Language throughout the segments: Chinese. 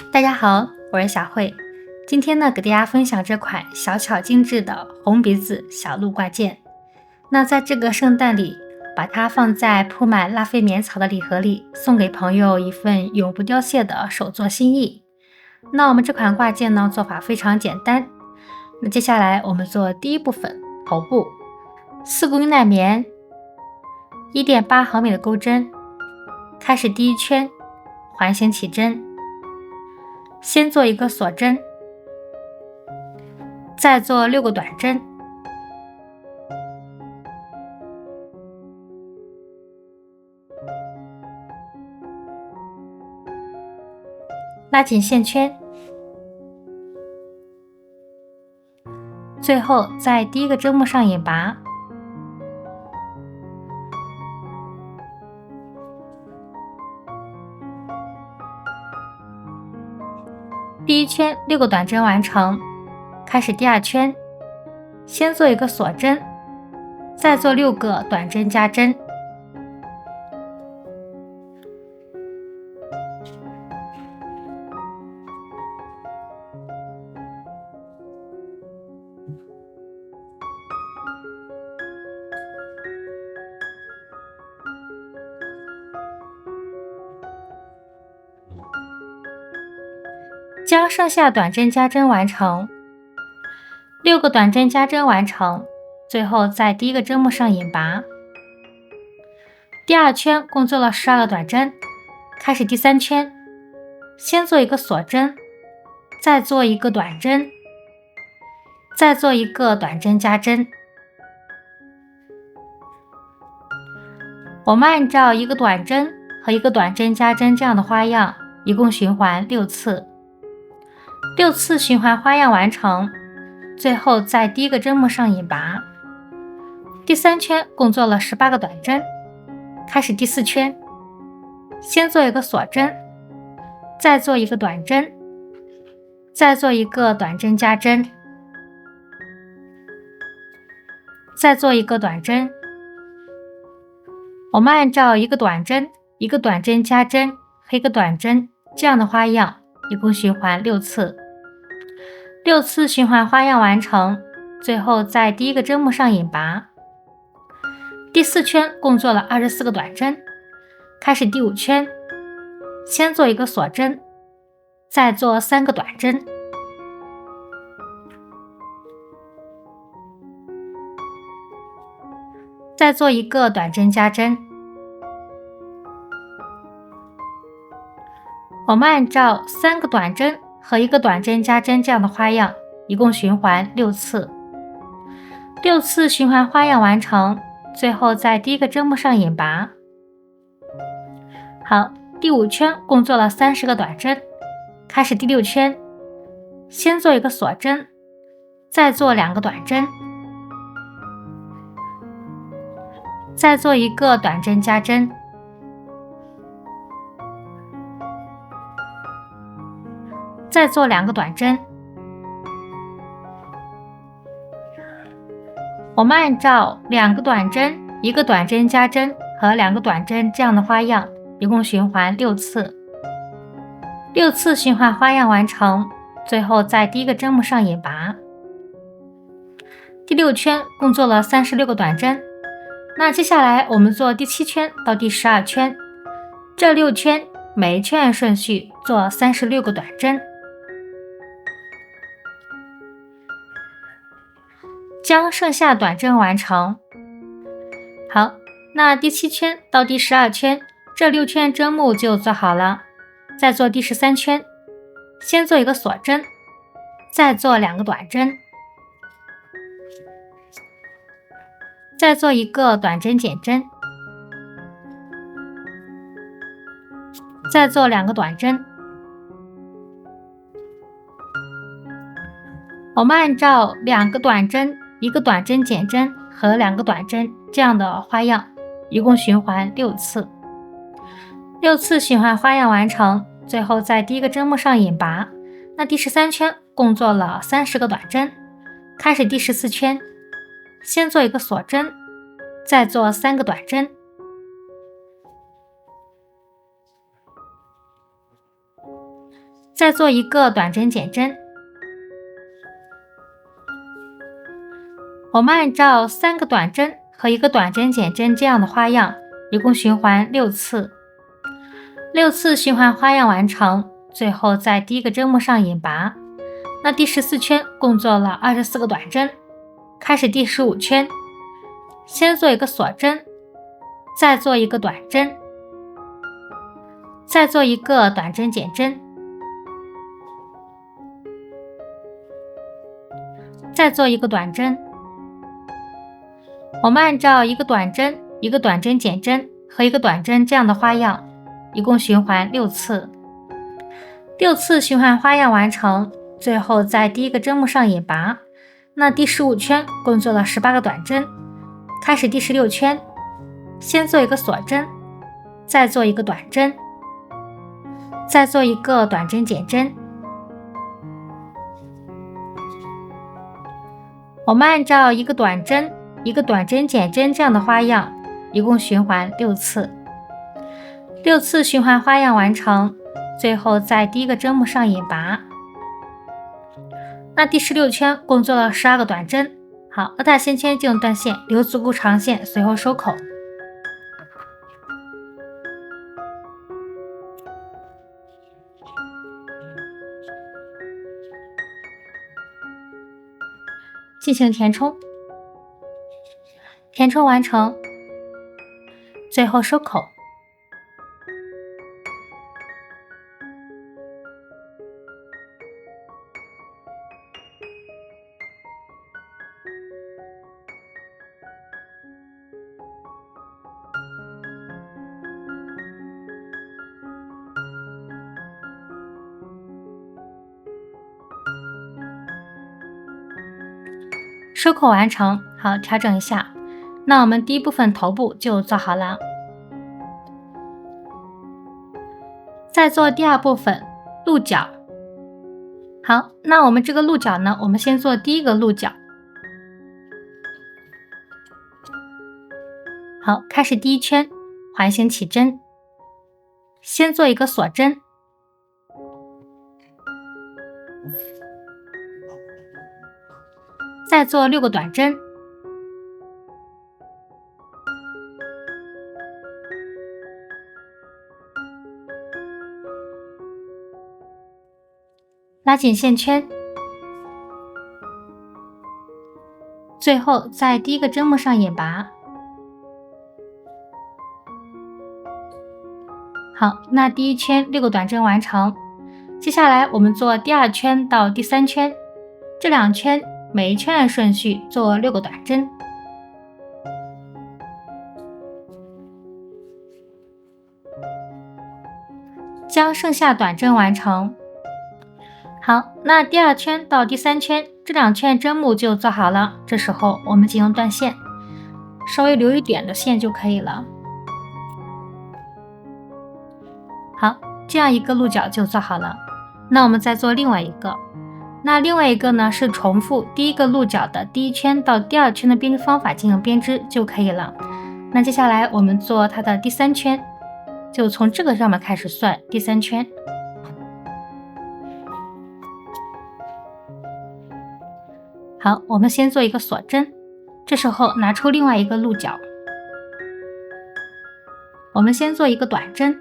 大家好，我是小慧。今天呢，给大家分享这款小巧精致的红鼻子小鹿挂件。那在这个圣诞里，把它放在铺满拉菲棉草的礼盒里，送给朋友一份永不凋谢的手作心意。那我们这款挂件呢，做法非常简单。那接下来我们做第一部分，头部，4公斤耐棉，1.8毫米的钩针，开始第一圈，环形起针。先做一个锁针，再做6个短针，拉紧线圈，最后在第一个针目上引拔，第一圈6个短针完成，开始第二圈，先做一个锁针，再做6个短针加针，将剩下短针加针完成，6个短针加针完成，最后在第一个针目上引拔。第二圈共做了12个短针，开始第三圈，先做一个锁针，再做一个短针，再做一个短针加针。我们按照一个短针和一个短针加针这样的花样，一共循环6次。6次循环花样完成，最后在第一个针目上引拔。第三圈共做了18个短针，开始第4圈，先做一个锁针，再做一个短针，再做一个短针加针，再做一个短针。我们按照一个短针、一个短针加针和一个短针这样的花样，一共循环6次。6次循环花样完成，最后在第一个针目上引拔。第4圈共做了24个短针，开始第5圈，先做一个锁针，再做3个短针，再做一个短针加针。我们按照3个短针和一个短针加针这样的花样，一共循环6次。6次循环花样完成，最后在第一个针目上引拔。好，第5圈共做了30个短针，开始第6圈，先做一个锁针，再做2个短针，再做一个短针加针，再做2个短针。我们按照2个短针、一个短针加针和2个短针这样的花样，一共循环6次。6次循环花样完成，最后在第一个针目上引拔。第6圈共做了36个短针，那接下来我们做第7圈到第12圈，这6圈每一圈按顺序做36个短针，将剩下短针完成。好，那第7圈到第12圈，这6圈针目就做好了。再做第13圈，先做一个锁针，再做2个短针，再做一个短针减针，再做2个短针。我们按照2个短针、一个短针减针和2个短针这样的花样，一共循环6次。6次循环花样完成，最后在第一个针目上引拔。那第13圈共做了30个短针，开始第14圈，先做一个锁针，再做3个短针，再做一个短针减针。我们按照3个短针和1个短针减针这样的花样，一共循环6次。6次循环花样完成，最后在第1个针目上引拔。那第14圈共做了24个短针，开始第15圈，先做一个锁针，再做一个短针，再做一个短针减针，再做一个短针。我们按照1个短针、1个短针减针和1个短针这样的花样，一共循环6次。6次循环花样完成，最后在第1个针目上引拔。那第15圈共做了18个短针，开始第16圈，先做一个锁针，再做一个短针，再做一个短针减针。我们按照1个短针、1个短针减针这样的花样，一共循环6次。6次循环花样完成，最后在第1个针目上引拔。那第16圈共做了12个短针。好，二大线圈进入断线，留足够长线，随后收口。进行填充，填充完成，最后收口。收口完成，好，调整一下。那我们第一部分头部就做好了，再做第2部分鹿角。好，那我们这个鹿角呢，我们先做第1个鹿角。好，开始第1圈，环形起针，先做一个锁针，再做6个短针，拉紧线圈，最后在第1个针目上引拔。好，那第1圈6个短针完成。接下来我们做第2圈到第3圈，这2圈每一圈按顺序做6个短针。将剩下短针完成。好，那第2圈到第3圈，这2圈针目就做好了。这时候我们进行断线，稍微留一点的线就可以了。好，这样一个鹿角就做好了。那我们再做另外一个。那另外一个呢，是重复第1个鹿角的第1圈到第2圈的编织方法进行编织就可以了。那接下来我们做它的第3圈，就从这个上面开始算第3圈。好，我们先做一个锁针，这时候拿出另外一个鹿角，我们先做一个短针，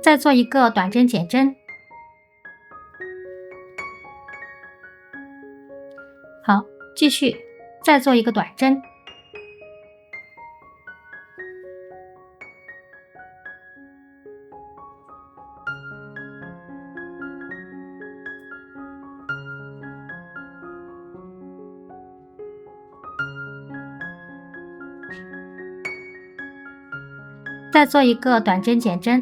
再做一个短针减针。好，继续再做一个短针，再做一个短针减针。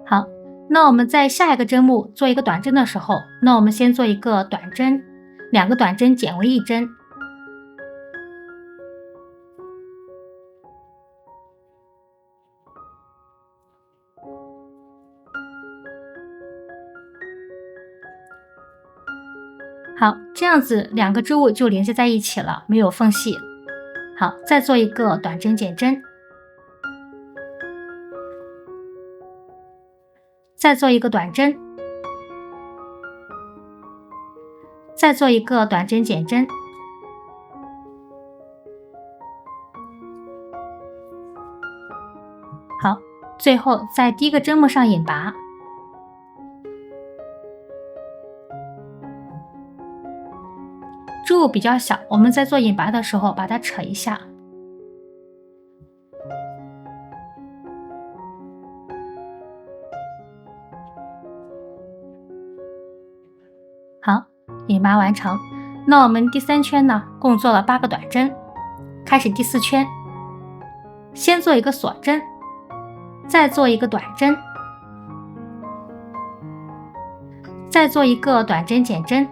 好，那我们在下一个针目做一个短针的时候，那我们先做一个短针，2个短针减为1针。好，这样子两个织物就连接在一起了，没有缝隙。好，再做一个短针减针，再做一个短针，再做一个短针减针。好，最后在第一个针目上引拔。织物比较小，我们在做引拔的时候把它扯一下。好，引拔完成。那我们第3圈呢，共做了8个短针。开始第4圈，先做一个锁针，再做一个短针，再做一个短针减针。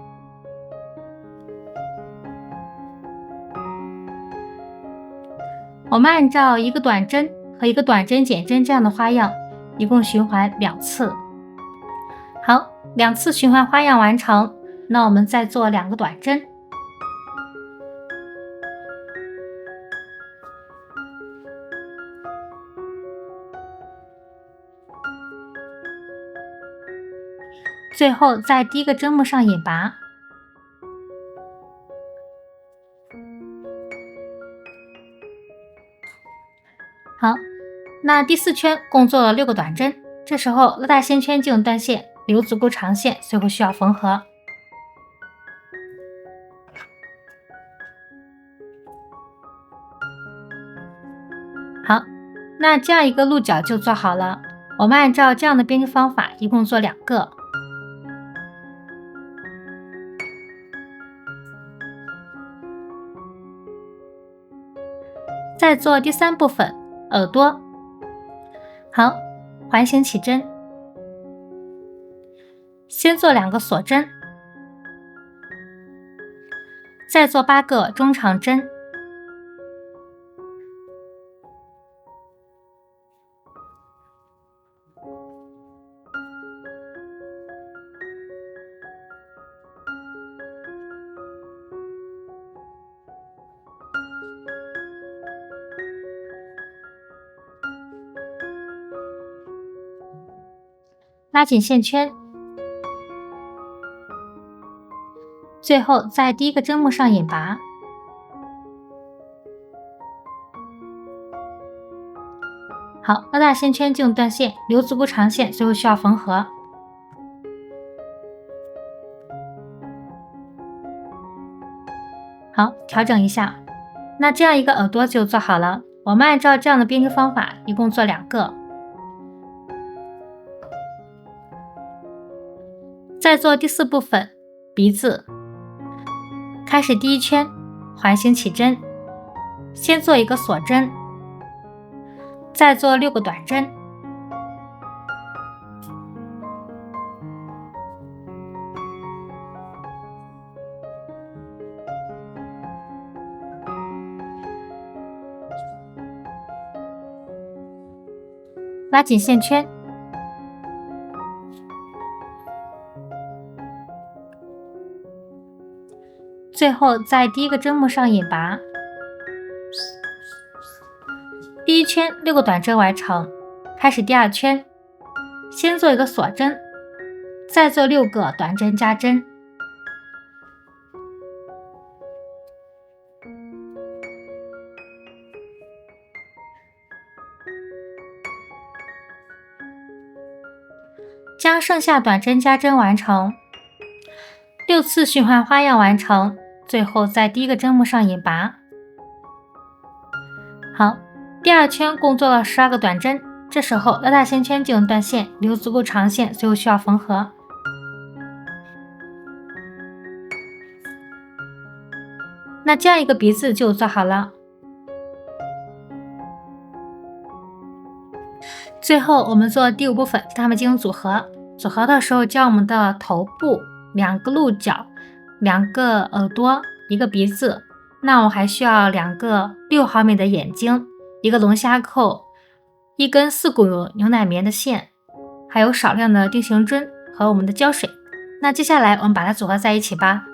我们按照一个短针和一个短针减针这样的花样，一共循环2次。好，2次循环花样完成，那我们再做2个短针，最后在第一个针目上引拔。好，那第4圈共做了6个短针，这时候拉大线圈进入断线，留足够长线，最后需要缝合。好，那这样一个鹿角就做好了。我们按照这样的编织方法，一共做2个。再做第3部分，耳朵。好，环形起针，先做2个锁针，再做8个中长针，拉紧线圈，最后在第一个针目上引拔。好，拉大线圈进入断线，留足够长线，最后需要缝合。好，调整一下，那这样一个耳朵就做好了。我们按照这样的编织方法，一共做2个。再做第4部分，鼻子。开始第1圈，环形起针，先做一个锁针，再做6个短针，拉紧线圈，最后在第一个针目上引拔。第1圈6个短针完成，开始第2圈，先做一个锁针，再做6个短针加针，将剩下短针加针完成。6次循环花样完成，最后在第一个针目上引拔。好，第2圈共做了12个短针，这时候拉大线圈进入断线，留足够长线，最后需要缝合。那这样一个鼻子就做好了。最后我们做第5部分，它们进行组合。组合的时候，将我们的头部、2个鹿角、2个耳朵、1个鼻子，那我还需要2个6毫米的眼睛、1个龙虾扣、1根4股牛奶棉的线，还有少量的定型针和我们的胶水。那接下来我们把它组合在一起吧。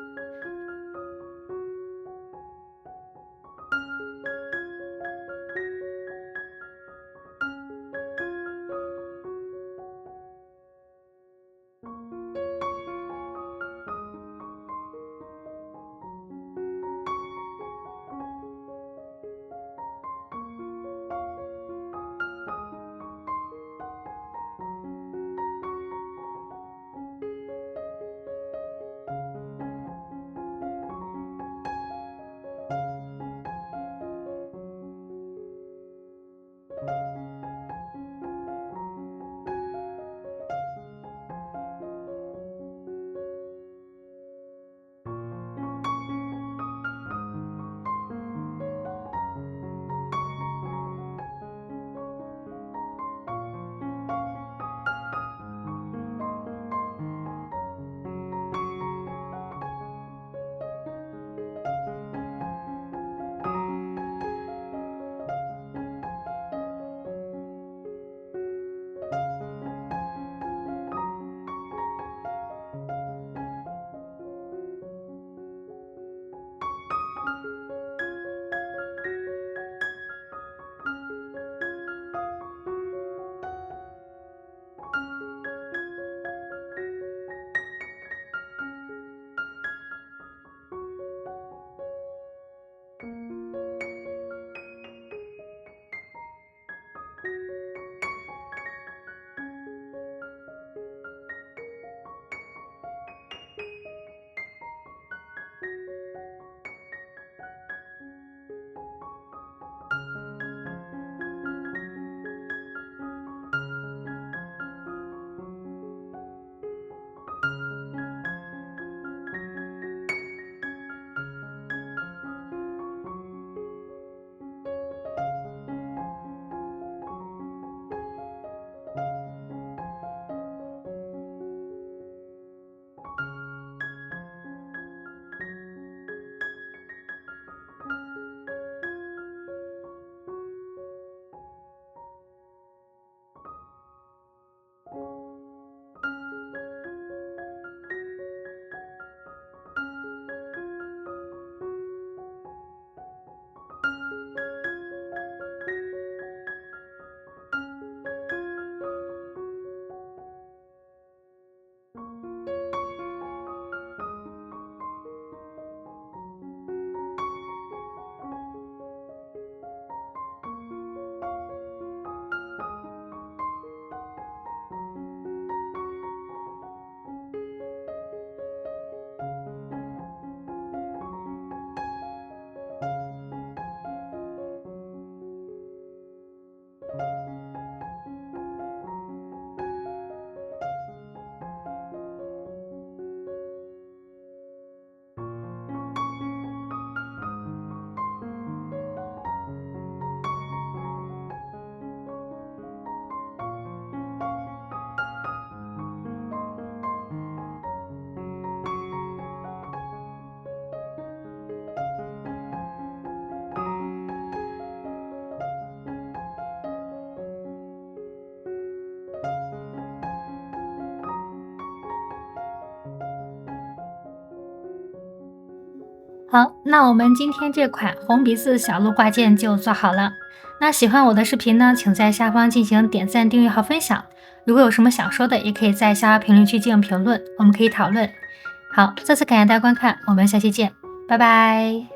好，那我们今天这款红鼻子小鹿挂件就做好了。那喜欢我的视频呢，请在下方进行点赞、订阅和分享。如果有什么想说的，也可以在下方评论区进行评论，我们可以讨论。好，再次感谢大家观看，我们下期见，拜拜。